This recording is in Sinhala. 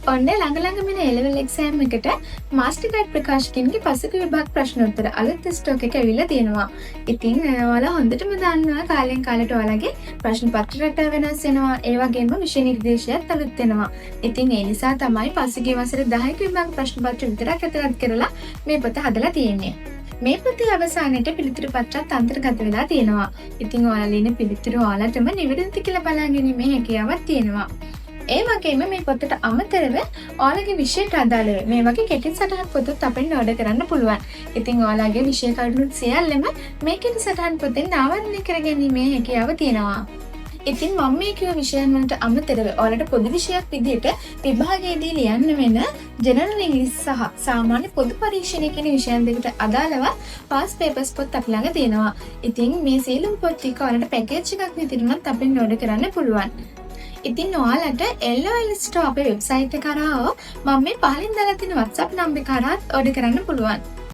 ඔන්න ළඟ මෙන A-level exam එකට මාස්ටර් ගයිඩ් ප්‍රකාශකයන්ගේ පසුගිය විභාග ප්‍රශ්න උත්තර අලුත් ස්ටොක් එක ඇවිල්ලා තියෙනවා. ඉතින් ඔයාලා හොඳටම දන්නවා කාලෙන් කාලට ඔයාලගේ ප්‍රශ්න පත්‍ර රටා වෙනස් වෙනවා. ඒ වගේම විෂය නිර්දේශයත් අලුත් වෙනවා. ඉතින් ඒ නිසා තමයි පසුගිය වසරේ 10ක විභාග ප්‍රශ්න පත්‍ර විතරක් ඇතුළත් කරලා මේ පොත හදලා තියෙන්නේ. මේ පොතේ අවසානයේ පිළිතුරු පත්‍රත් අන්තර්ගත වෙලා තියෙනවා. ඉතින් ඔයාලා ලියන පිළිතුරු ඔයාලටම නිවැරදිද කියලා බලා ගැනීමේ හැකියාවක් තියෙනවා. ඒ වගේම මේ පොතට අමතරව ඔයාලගේ විෂයට අදාළව මේ වගේ කෙටි සටහන් පොතත් අපෙන් ඕඩර් කරන්න පුළුවන්. ඉතින් ඔයාලගේ විෂය කරුණු සියල්ලම මේ කෙටි සටහන් පොතෙන් ආවරණය කරගැනීමේ හැකියාව තියෙනවා. ඉතින් මම මේ කියව විෂයන් වලට අමතරව ඔයාලට පොදු විෂයක් විදිහට විභාගයේදී ලියන්න වෙන ජෙනරල් ඉංග්‍රීසි සහ සාමාන්‍ය පොදු පරීක්ෂණ කියන විෂයන් දෙකට අදාළව පාස් පේපර්ස් පොත් අපි ළඟ තියෙනවා. ඉතින් මේ සියලුම පොත් ටික ඔයාලට පැකේජ් එකක් විදිහට අපෙන් ඕඩර් කරන්න පුළුවන්. ඉතින් ඔයාලට LOL ස්ටෝර් අපේ වෙබ්සයිට් එක කරා මම මේ පහලින් දාලා තියෙන WhatsApp නම්බරේ කරාත් ඕඩර් කරන්න පුළුවන්.